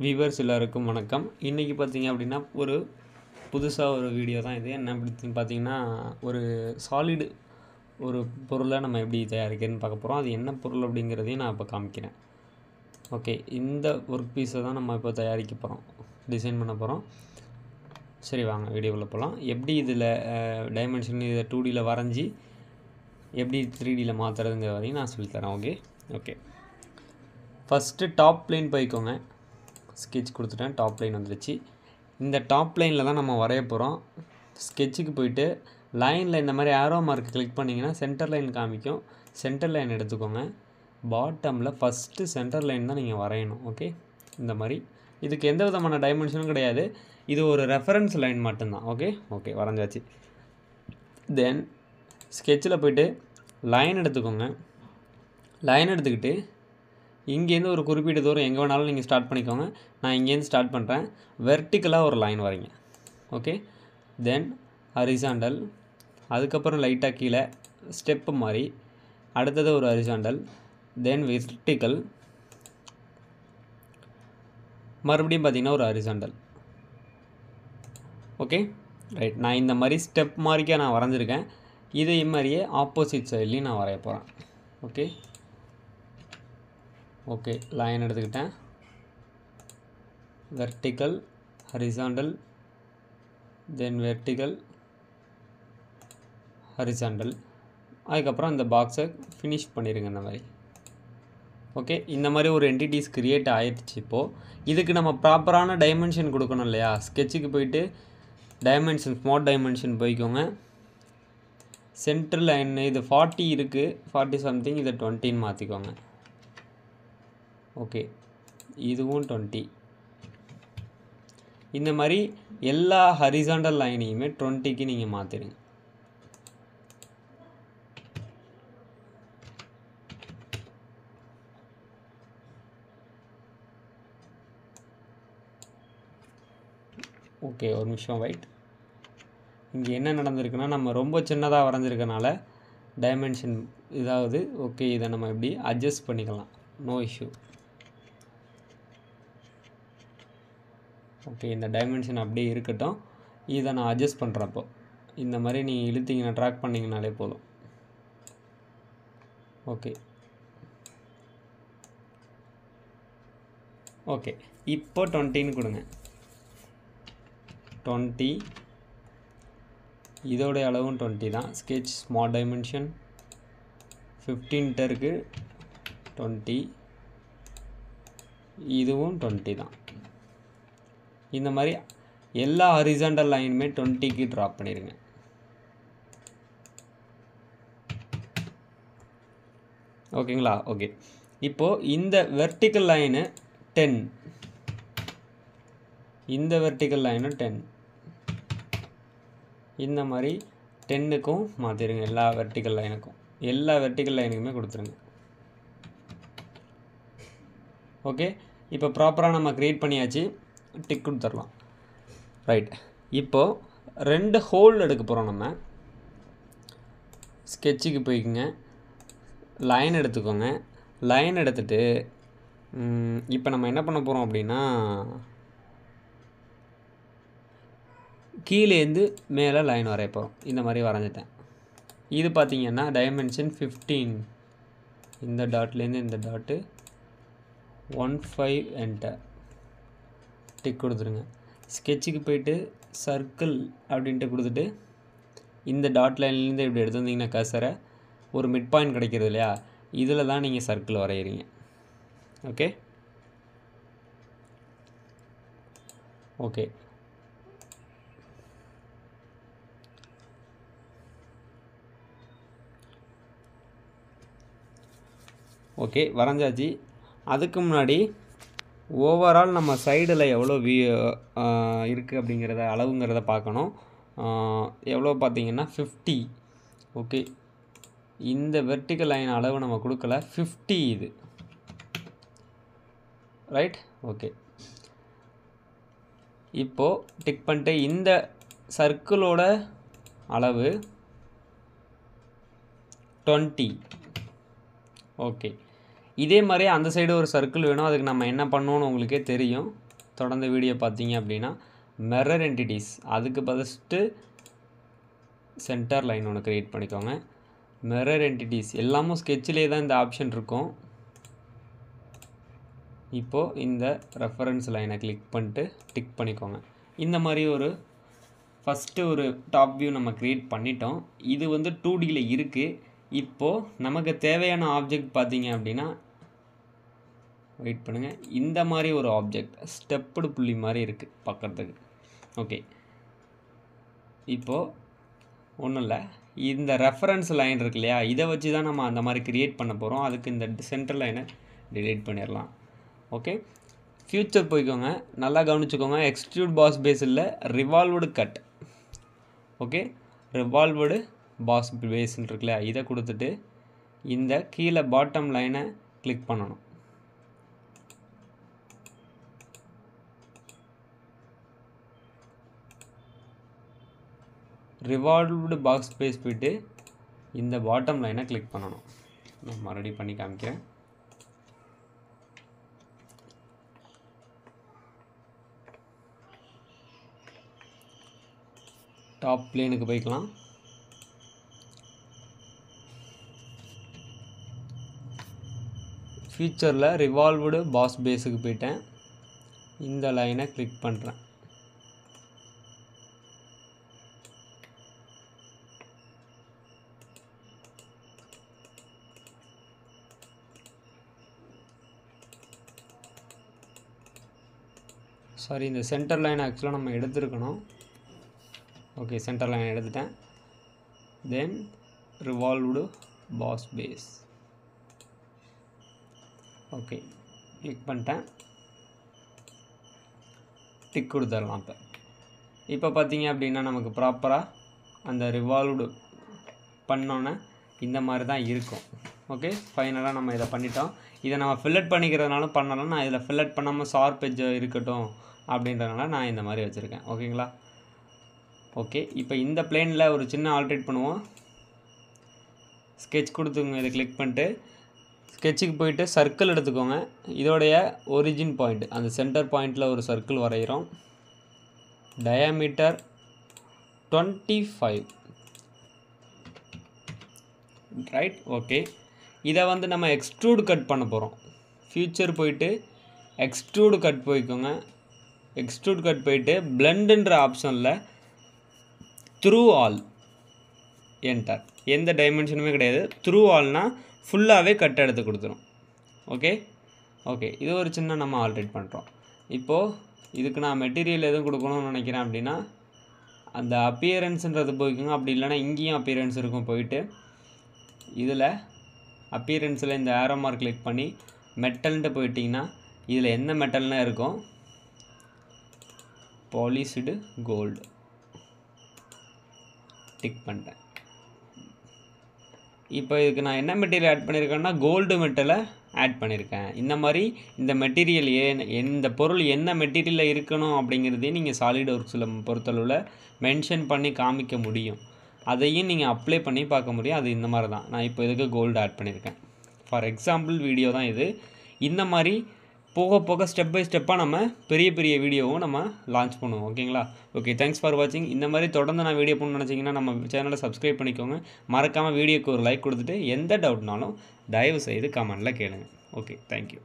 Viewers எல்லாருக்கும் வணக்கம். இன்றைக்கி பார்த்தீங்க அப்படின்னா ஒரு புதுசாக ஒரு வீடியோ தான் இது. என்ன அப்படின்னு பார்த்தீங்கன்னா ஒரு சாலிடு ஒரு பொருளை நம்ம எப்படி தயாரிக்கிறதுன்னு பார்க்க போகிறோம். அது என்ன பொருள் அப்படிங்கிறதையும் நான் இப்போ காமிக்கிறேன். ஓகே, இந்த ஒர்க் பீஸை தான் நம்ம இப்போ தயாரிக்க போகிறோம், டிசைன் பண்ண போகிறோம். சரி, வாங்க வீடியோக்குள்ளே போகலாம். எப்படி இதில் டைமென்ஷன் இதை 2Dயில் வரைஞ்சி எப்படி 3Dயில் மாற்றுறதுங்கிற வரையும் நான் சொல்லித்தரேன். ஓகே, ஃபஸ்ட்டு டாப் ப்ளேன் போய்க்கோங்க. ஸ்கெட்ச் கொடுத்துட்டேன், டாப் லைன் வந்துடுச்சு. இந்த டாப் லைனில் தான் நம்ம வரைய போகிறோம். ஸ்கெட்சுக்கு போயிட்டு லைனில் இந்த மாதிரி ஆரோ மார்க் கிளிக் பண்ணிங்கன்னா சென்டர் லைன் காமிக்கும். சென்டர் லைன் எடுத்துக்கோங்க. பாட்டமில் ஃபஸ்ட்டு சென்டர் லைன் தான் நீங்கள் வரையணும். ஓகே, இந்த மாதிரி இதுக்கு எந்த விதமான டைமென்ஷனும் கிடையாது. இது ஒரு ரெஃபரன்ஸ் லைன் மட்டும்தான். ஓகே வரைஞ்சாச்சு. தென் ஸ்கெட்சில் போய்ட்டு லைன் எடுத்துக்கோங்க. லைன் எடுத்துக்கிட்டு இங்கேருந்து ஒரு குறிப்பிட்ட தூரம் எங்கே வேணாலும் நீங்கள் ஸ்டார்ட் பண்ணிக்கோங்க. நான் இங்கேருந்து ஸ்டார்ட் பண்ணுறேன். வெர்டிக்கலாக ஒரு லைன் வரைங்க. ஓகே, தென் ஹரிசாண்டல், அதுக்கப்புறம் லைட்டாக கீழே ஸ்டெப்பு மாதிரி, அடுத்தது ஒரு ஹரிசாண்டல், தென் வெர்டிக்கல், மறுபடியும் பார்த்திங்கன்னா ஒரு ஹரிசாண்டல். ஓகே ரைட், நான் இந்த மாதிரி ஸ்டெப் மாதிரிக்கே நான் வரைஞ்சிருக்கேன். இதே மாதிரியே ஆப்போசிட் சைட்லேயும் நான் வரைய போகிறேன். ஓகே லைன் எடுத்துக்கிட்டேன். வெர்டிக்கல், ஹரிசாண்டல், தென் வெர்டிக்கல், ஹரிசாண்டல், அதுக்கப்புறம் இந்த பாக்ஸை ஃபினிஷ் பண்ணிடுங்க இந்த மாதிரி. ஓகே, இந்த மாதிரி ஒரு என்டிட்டிஸ் க்ரியேட் ஆகிடுச்சு. இப்போது இதுக்கு நம்ம ப்ராப்பரான டைமென்ஷன் கொடுக்கணும் இல்லையா? ஸ்கெட்சுக்கு போயிட்டு டைமென்ஷன், ஸ்மார்ட் டைமென்ஷன் போய்க்கோங்க. சென்ட்ரல் லைன் இது 40 இருக்குது, 40 சம்திங், இதை 20ன்னு மாற்றிக்கோங்க. ஓகே, இதுவும் 20. இந்த மாதிரி எல்லா ஹரிசாண்டல் லைனையுமே 20க்கு நீங்கள் மாற்றிடுங்க. ஓகே, ஒரு நிமிஷம் வெயிட். இங்கே என்ன நடந்திருக்குன்னா, நம்ம ரொம்ப சின்னதாக வரைஞ்சிருக்கனால டைமென்ஷன் இதாவது. ஓகே, இதை நம்ம எப்படி அட்ஜஸ்ட் பண்ணிக்கலாம், நோ இஷ்யூ. ஓகே, இந்த டைமென்ஷன் அப்படியே இருக்கட்டும். இதை நான் அட்ஜஸ்ட் பண்ணுறப்போ இந்த மாதிரி நீங்கள் இழுத்தீங்கன்னா, ட்ராக் பண்ணிங்கனாலே போதும். ஓகே இப்போ 20ன்னு கொடுங்க. 20, இதோடைய அளவும் 20 தான். ஸ்கெட்ச் ஸ்மால் டைமென்ஷன் 15 இருக்குது, 20, இதுவும் 20 தான். இந்த மாதிரி எல்லா ஹரிசாண்டல் லைனுமே 20க்கு ட்ராப் பண்ணிடுங்க. ஓகேங்களா? ஓகே, இப்போது இந்த வெர்டிக்கல் லைனு 10, இந்த வெர்டிக்கல் லைனு 10, இந்த மாதிரி 10க்கும் மாற்றிடுங்க. எல்லா வெர்டிக்கல் லைனுக்குமே கொடுத்துருங்க. ஓகே, இப்போ ப்ராப்பராக நம்ம க்ரியேட் பண்ணியாச்சு. டிக் கொடுத்துடலாம். ரைட், இப்போது 2 ஹோல் எடுக்க போகிறோம். நம்ம ஸ்கெட்சுக்கு போய்க்குங்க, லைன் எடுத்துக்கோங்க. லைன் எடுத்துகிட்டு இப்போ நம்ம என்ன பண்ண போகிறோம் அப்படின்னா, கீழேருந்து மேலே லைன் வரைய போகிறோம். இந்த மாதிரி வரைஞ்சிட்டேன். இது பார்த்திங்கன்னா டைமென்ஷன் 15. இந்த டாட்லேருந்து இந்த டாட்டு 15 என்டர் டிக் கொடுத்துருங்க. ஸ்கெட்சுக்கு போயிட்டு சர்க்கிள் அப்படின்ட்டு கொடுத்துட்டு இந்த டாட் லைன்லேருந்து இப்படி எடுத்து வந்தீங்கன்னா கர்சரை ஒரு மிட் பாயிண்ட் கிடைக்கிறது இல்லையா? இதில் தான் நீங்கள் சர்க்கிள் வரைகிறீங்க. ஓகே வரைஞ்சாச்சு. அதுக்கு முன்னாடி ஓவரால் நம்ம சைடில் எவ்வளோ இருக்குது அப்படிங்கிறத அளவுங்கிறத பார்க்கணும். எவ்வளோ பார்த்தீங்கன்னா 50. ஓகே, இந்த வெர்டிக்கல் லைன் அளவு நம்ம கொடுக்கல, 50 இது. Right, okay. இப்போது டிக் பண்ணிட்டு இந்த சர்க்கிளோட அளவு 20. ஓகே, இதே மாதிரி அந்த சைடு ஒரு சர்க்கிள் வேணும். அதுக்கு நம்ம என்ன பண்ணணும்னு உங்களுக்கே தெரியும். தொடர்ந்து வீடியோ பார்த்தீங்க அப்படின்னா மிரர் என்டிட்டிஸ் அதுக்கு ஃபஸ்ட்டு சென்டர் லைன் ஒன்று க்ரியேட் பண்ணிக்கோங்க. மிரர் என்டிட்டிஸ் எல்லாமும் ஸ்கெட்சிலே தான் இந்த ஆப்ஷன் இருக்கும். இப்போது இந்த ரெஃபரன்ஸ் லைனை கிளிக் பண்ணிட்டு டிக் பண்ணிக்கோங்க. இந்த மாதிரி ஒரு ஃபஸ்ட்டு ஒரு டாப் வியூ நம்ம க்ரியேட் பண்ணிட்டோம். இது வந்து 2Dயில் இருக்குது. இப்போது நமக்கு தேவையான ஆப்ஜெக்ட் பார்த்தீங்க அப்படின்னா வெயிட் பண்ணுங்கள், இந்த மாதிரி ஒரு ஆப்ஜெக்ட் ஸ்டெப்புடு புள்ளி மாதிரி இருக்குது பார்க்குறதுக்கு. ஓகே, இப்போது ஒன்றும் இல்லை, இந்த ரெஃபரன்ஸ் லைன் இருக்கு இல்லையா, இதை வச்சு தான் நம்ம அந்த மாதிரி க்ரியேட் பண்ண போகிறோம். அதுக்கு இந்த சென்டர் லைனை டிலீட் பண்ணிடலாம். ஓகே, ஃபியூச்சர் போய்க்கோங்க, நல்லா கவனிச்சுக்கோங்க. எக்ஸ்ட்ரூட் பாஸ் பேஸ் இல்லை, revolved cut. Okay, revolved boss பேஸ்ன்னு இருக்குல்ல, இதை கொடுத்துட்டு இந்த கீழே பாட்டம் லைனை கிளிக் பண்ணணும். ரிவால்வ்டு பாக்ஸ் பேஸ் போய்ட்டு இந்த பாட்டம் லைனை கிளிக் பண்ணணும். நான் மறுபடியும் பண்ணி காமிக்கிறேன். டாப் பிளேனுக்கு போய்க்கலாம். ஃபியூச்சரில் ரிவால்வ்டு பாஸ் பேஸுக்கு போயிட்டேன். இந்த லைனை கிளிக் பண்ணுறேன். சாரி, இந்த சென்டர் லைன் ஆக்சுவலாக நம்ம எடுத்துருக்கணும். ஓகே, சென்டர் லைன் எடுத்துட்டேன். Then revolved boss base. Okay, click பண்ணிட்டேன், டிக் கொடுத்துடலாம். இப்போ பார்த்தீங்க அப்படின்னா நமக்கு ப்ராப்பராக அந்த ரிவால்வ்டு பண்ணோன்னே இந்த மாதிரி தான் இருக்கும். ஓகே, ஃபைனலாக நம்ம இதை பண்ணிட்டோம். இதை நம்ம ஃபில்லட் பண்ணிக்கிறதுனாலும் பண்ணலாம். நான் இதில் ஃபில்லட் பண்ணாமல் ஷார்ப் எட்ஜ் இருக்கட்டும் அப்படின்றதுனால நான் இந்த மாதிரி வச்சுருக்கேன். ஓகேங்களா? ஓகே, இப்போ இந்த பிளேனில் ஒரு சின்ன ஆல்ட்ரேட் பண்ணுவோம். ஸ்கெட்ச் கொடுத்துங்க, இதை கிளிக் பண்ணிட்டு ஸ்கெட்சுக்கு போயிட்டு சர்க்கிள் எடுத்துக்கோங்க. இதோடைய ஒரிஜின் பாயிண்ட், அந்த சென்டர் பாயிண்டில் ஒரு சர்க்கிள் வரைகிறோம். Diameter 25, right? ஓகே, இதை வந்து நம்ம எக்ஸ்ட்ரூட் கட் பண்ண போகிறோம். ஃபியூச்சர் போயிட்டு எக்ஸ்ட்ரூட் கட் போய்க்கோங்க. எக்ஸ்ட்ரூட் கட் போயிட்டு பிளெண்டுன்ற ஆப்ஷனில் த்ரூ ஆல் என்டர். எந்த டைமென்ஷனுமே கிடையாது, த்ரூ ஆல்னால் ஃபுல்லாகவே கட் எடுத்து கொடுத்துரும். ஓகே ஓகே, இது ஒரு சின்ன நம்ம ஆல்ட்ரேட் பண்ணுறோம். இப்போது இதுக்கு நான் மெட்டீரியல் எதுவும் கொடுக்கணும்னு நினைக்கிறேன் அப்படின்னா அந்த அப்பியரன்ஸுன்றது போய்க்குங்க. அப்படி இல்லைனா இங்கேயும் அப்பியரன்ஸ் இருக்கும். போயிட்டு இதில் அப்பியரன்ஸில் இந்த ஆரோ மார்க் கிளிக் பண்ணி மெட்டல்ன்ட்டு போயிட்டிங்கன்னா இதில் என்ன மெட்டல்னால் இருக்கும், பாலிஷ்டு கோல்டு டிக் பண்ணிட்டேன். இப்போ இதுக்கு நான் என்ன மெட்டீரியல் ஆட் பண்ணியிருக்கேன்னா கோல்டு மெட்டலை ஆட் பண்ணியிருக்கேன். இந்த மாதிரி இந்த மெட்டீரியல் இந்த பொருள் என்ன மெட்டீரியலில் இருக்கணும் அப்படிங்கிறதையும் நீங்கள் சாலிட் ஒர்க்ஸில் பொறுத்தளவில் மென்ஷன் பண்ணி காமிக்க முடியும். அதையும் நீங்கள் அப்ளை பண்ணி பார்க்க முடியும். அது இந்த மாதிரி தான். நான் இப்போ இதுக்கு கோல்டு ஆட் பண்ணியிருக்கேன். ஃபார் எக்ஸாம்பிள் வீடியோ தான் இது. இந்த மாதிரி போக போக ஸ்டெப் பை ஸ்டெப்பாக நம்ம பெரிய பெரிய வீடியோவும் நம்ம லான்ச் பண்ணுவோம். ஓகேங்களா? ஓகே, தேங்க்ஸ் ஃபார் வாட்சிங். இந்த மாதிரி தொடர்ந்து நான் வீடியோ பண்ணணும்னு நினச்சிங்கன்னா நம்ம சேனலை சப்ஸ்கிரைப் பண்ணிக்கோங்க. மறக்காமல் வீடியோக்கு ஒரு லைக் கொடுத்துட்டு எந்த டவுட்னாலும் தயவு செய்து கமெண்டில் கேளுங்க. Okay, thank you.